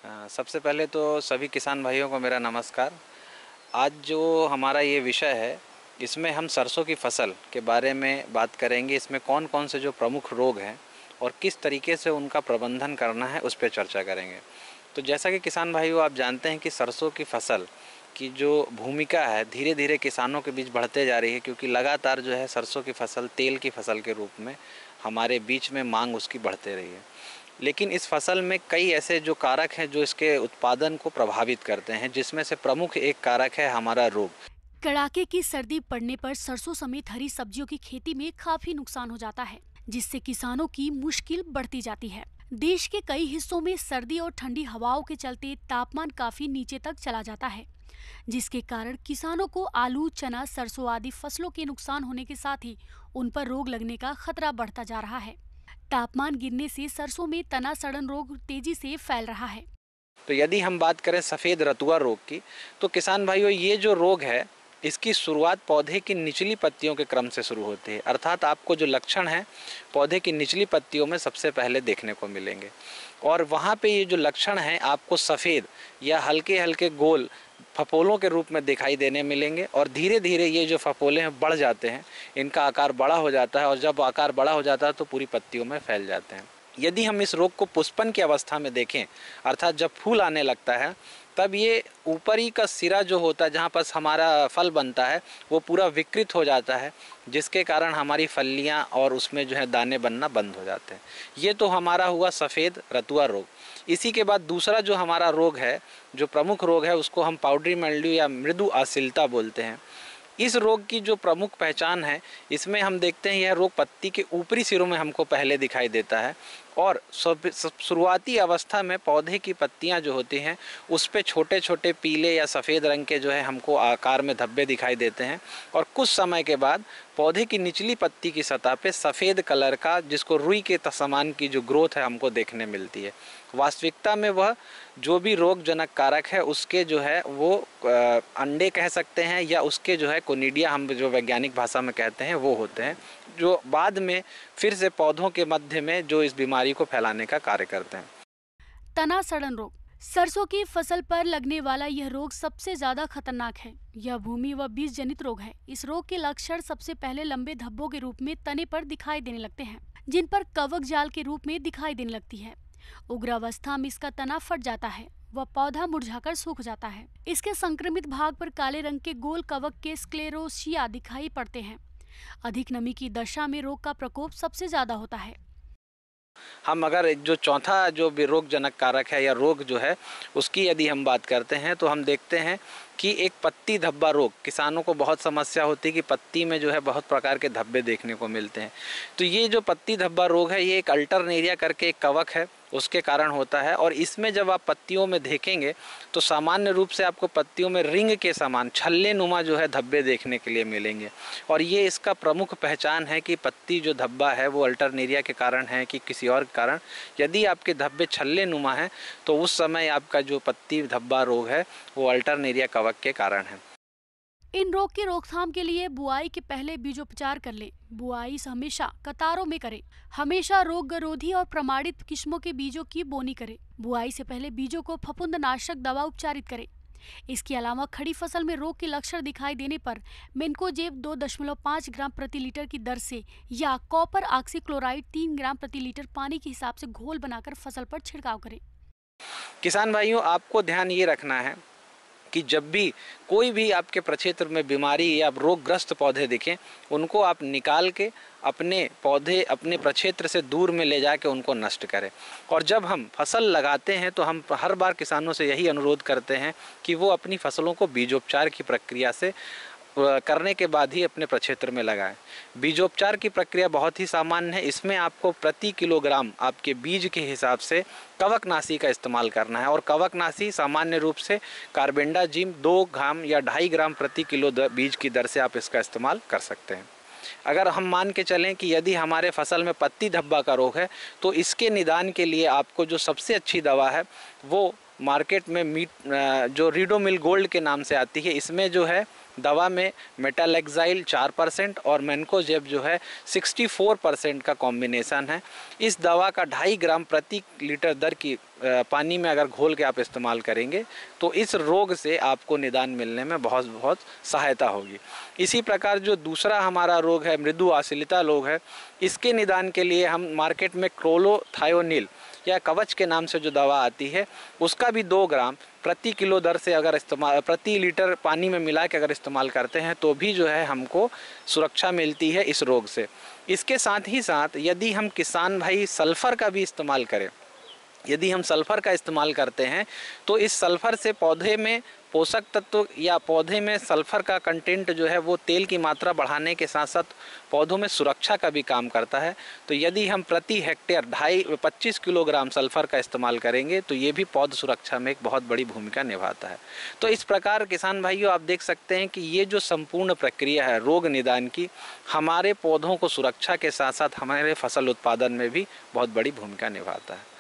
सबसे पहले तो सभी किसान भाइयों को मेरा नमस्कार। आज जो हमारा ये विषय है, इसमें हम सरसों की फसल के बारे में बात करेंगे। इसमें कौन कौन से जो प्रमुख रोग हैं और किस तरीके से उनका प्रबंधन करना है, उस पर चर्चा करेंगे। तो जैसा कि किसान भाइयों आप जानते हैं कि सरसों की फसल की जो भूमिका है धीरे धीरे किसानों के बीच बढ़ते जा रही है, क्योंकि लगातार जो है सरसों की फसल तेल की फसल के रूप में हमारे बीच में मांग उसकी बढ़ते रही है। लेकिन इस फसल में कई ऐसे जो कारक हैं जो इसके उत्पादन को प्रभावित करते हैं, जिसमें से प्रमुख एक कारक है हमारा रोग। कड़ाके की सर्दी पड़ने पर सरसों समेत हरी सब्जियों की खेती में काफी नुकसान हो जाता है, जिससे किसानों की मुश्किल बढ़ती जाती है। देश के कई हिस्सों में सर्दी और ठंडी हवाओं के चलते तापमान काफी नीचे तक चला जाता है, जिसके कारण किसानों को आलू, चना, सरसों आदि फसलों के नुकसान होने के साथ ही उन पर रोग लगने का खतरा बढ़ता जा रहा है। तापमान गिरने से सरसों में तना सड़न रोग तेजी से फैल रहा है। तो यदि हम बात करें सफ़ेद रतुआ रोग की, तो किसान भाइयों ये जो रोग है इसकी शुरुआत पौधे की निचली पत्तियों के क्रम से शुरू होती है। अर्थात आपको जो लक्षण है पौधे की निचली पत्तियों में सबसे पहले देखने को मिलेंगे, और वहाँ पे ये जो लक्षण हैं आपको सफ़ेद या हल्के हल्के गोल फपोलों के रूप में दिखाई देने मिलेंगे। और धीरे धीरे ये जो फपोले हैं बढ़ जाते हैं, इनका आकार बड़ा हो जाता है, और जब आकार बड़ा हो जाता है तो पूरी पत्तियों में फैल जाते हैं। यदि हम इस रोग को पुष्पन की अवस्था में देखें, अर्थात जब फूल आने लगता है, तब ये ऊपरी का सिरा जो होता है जहाँ पर हमारा फल बनता है वो पूरा विकृत हो जाता है, जिसके कारण हमारी फलियाँ और उसमें जो है दाने बनना बंद हो जाते हैं। ये तो हमारा हुआ सफ़ेद रतुआ रोग। इसी के बाद दूसरा जो हमारा रोग है, जो प्रमुख रोग है, उसको हम पाउडरी मिल्ड्यू या मृदु अश्लीलता बोलते हैं। इस रोग की जो प्रमुख पहचान है, इसमें हम देखते हैं यह रोग पत्ती के ऊपरी सिरों में हमको पहले दिखाई देता है, और शुरुआती अवस्था में पौधे की पत्तियां जो होती हैं उस पे छोटे छोटे पीले या सफ़ेद रंग के जो है हमको आकार में धब्बे दिखाई देते हैं, और कुछ समय के बाद पौधे की निचली पत्ती की सतह पे सफ़ेद कलर का, जिसको रुई के समान की जो ग्रोथ है हमको देखने मिलती है। वास्तविकता में वह जो भी रोगजनक कारक है उसके जो है वो अंडे कह सकते हैं, या उसके जो है कोनिडिया हम जो वैज्ञानिक भाषा में कहते हैं वो होते हैं, जो बाद में फिर से पौधों के मध्य में जो इस बीमारी को फैलाने का कार्य करते हैं। तना सड़न रोग सरसों की फसल पर लगने वाला यह रोग सबसे ज्यादा खतरनाक है। यह भूमि व बीज जनित रोग है। इस रोग के लक्षण सबसे पहले लंबे धब्बों के रूप में तने पर दिखाई देने लगते हैं, जिन पर कवक जाल के रूप में दिखाई देने लगती है। उग्र अवस्था में इसका तना फट जाता है व पौधा मुरझाकर सूख जाता है। इसके संक्रमित भाग पर काले रंग के गोल कवक के स्क्लेरोसिया दिखाई पड़ते हैं। अधिक नमी की दशा में रोग का प्रकोप सबसे ज्यादा होता है। हम अगर जो चौथा जो रोगजनक कारक है या रोग जो है उसकी यदि हम बात करते हैं, तो हम देखते हैं कि एक पत्ती धब्बा रोग, किसानों को बहुत समस्या होती है कि पत्ती में जो है बहुत प्रकार के धब्बे देखने को मिलते हैं। तो ये जो पत्ती धब्बा रोग है, ये एक अल्टरनेरिया करके एक कवक है, उसके कारण होता है। और इसमें जब आप पत्तियों में देखेंगे तो सामान्य रूप से आपको पत्तियों में रिंग के समान छल्ले नुमा जो है धब्बे देखने के लिए मिलेंगे। और ये इसका प्रमुख पहचान है कि पत्ती जो धब्बा है वो अल्टरनेरिया के कारण है कि किसी और कारण। यदि आपके धब्बे छल्ले नुमा हैं तो उस समय आपका जो पत्ती धब्बा रोग है वो अल्टरनेरिया कवक के कारण है। इन रोग की रोकथाम के लिए बुआई के पहले बीजोपचार कर ले। बुआई हमेशा कतारों में करें। हमेशा रोगरोधी और प्रमाणित किस्मों के बीजों की बोनी करें। बुआई से पहले बीजों को फफूंदनाशक दवा उपचारित करें। इसके अलावा खड़ी फसल में रोग के लक्षण दिखाई देने पर मेन्कोजेब 2.5 ग्राम प्रति लीटर की दर से या कॉपर ऑक्सीक्लोराइड 3 ग्राम प्रति लीटर पानी के हिसाब से घोल बनाकर फसल पर छिड़काव करें। किसान भाइयों, आपको ध्यान ये रखना है कि जब भी कोई भी आपके प्रक्षेत्र में बीमारी या रोगग्रस्त पौधे दिखें, उनको आप निकाल के अपने पौधे अपने प्रक्षेत्र से दूर में ले जाके उनको नष्ट करें। और जब हम फसल लगाते हैं तो हम हर बार किसानों से यही अनुरोध करते हैं कि वो अपनी फसलों को बीजोपचार की प्रक्रिया से करने के बाद ही अपने प्रक्षेत्र में लगाएं। बीजोपचार की प्रक्रिया बहुत ही सामान्य है। इसमें आपको प्रति किलोग्राम आपके बीज के हिसाब से कवकनाशी का इस्तेमाल करना है, और कवकनाशी सामान्य रूप से कार्बेंडाजिम 2 ग्राम या 2.5 ग्राम प्रति किलो बीज की दर से आप इसका इस्तेमाल कर सकते हैं। अगर हम मान के चलें कि यदि हमारे फसल में पत्ती धब्बा का रोग है, तो इसके निदान के लिए आपको जो सबसे अच्छी दवा है वो मार्केट में जो रीडोमिल गोल्ड के नाम से आती है। इसमें जो है दवा में मेटालेक्साइल 4% और मेन्कोजेब जो है 64% का कॉम्बिनेशन है। इस दवा का 2.5 ग्राम प्रति लीटर दर की पानी में अगर घोल के आप इस्तेमाल करेंगे तो इस रोग से आपको निदान मिलने में बहुत सहायता होगी। इसी प्रकार जो दूसरा हमारा रोग है मृदु आश्लिता रोग है, इसके निदान के लिए हम मार्केट में क्लोरोथायोनिल या कवच के नाम से जो दवा आती है उसका भी 2 ग्राम प्रति किलो दर से अगर प्रति लीटर पानी में मिला के अगर इस्तेमाल करते हैं तो भी जो है हमको सुरक्षा मिलती है इस रोग से। इसके साथ ही साथ यदि हम किसान भाई सल्फ़र का भी इस्तेमाल करें, यदि हम सल्फ़र का इस्तेमाल करते हैं तो इस सल्फ़र से पौधे में पोषक तत्व या पौधे में सल्फ़र का कंटेंट जो है वो तेल की मात्रा बढ़ाने के साथ साथ पौधों में सुरक्षा का भी काम करता है। तो यदि हम प्रति हेक्टेयर 25 किलोग्राम सल्फ़र का इस्तेमाल करेंगे तो ये भी पौध सुरक्षा में एक बहुत बड़ी भूमिका निभाता है। तो इस प्रकार किसान भाइयों आप देख सकते हैं कि ये जो संपूर्ण प्रक्रिया है रोग निदान की, हमारे पौधों को सुरक्षा के साथ साथ हमारे फसल उत्पादन में भी बहुत बड़ी भूमिका निभाता है।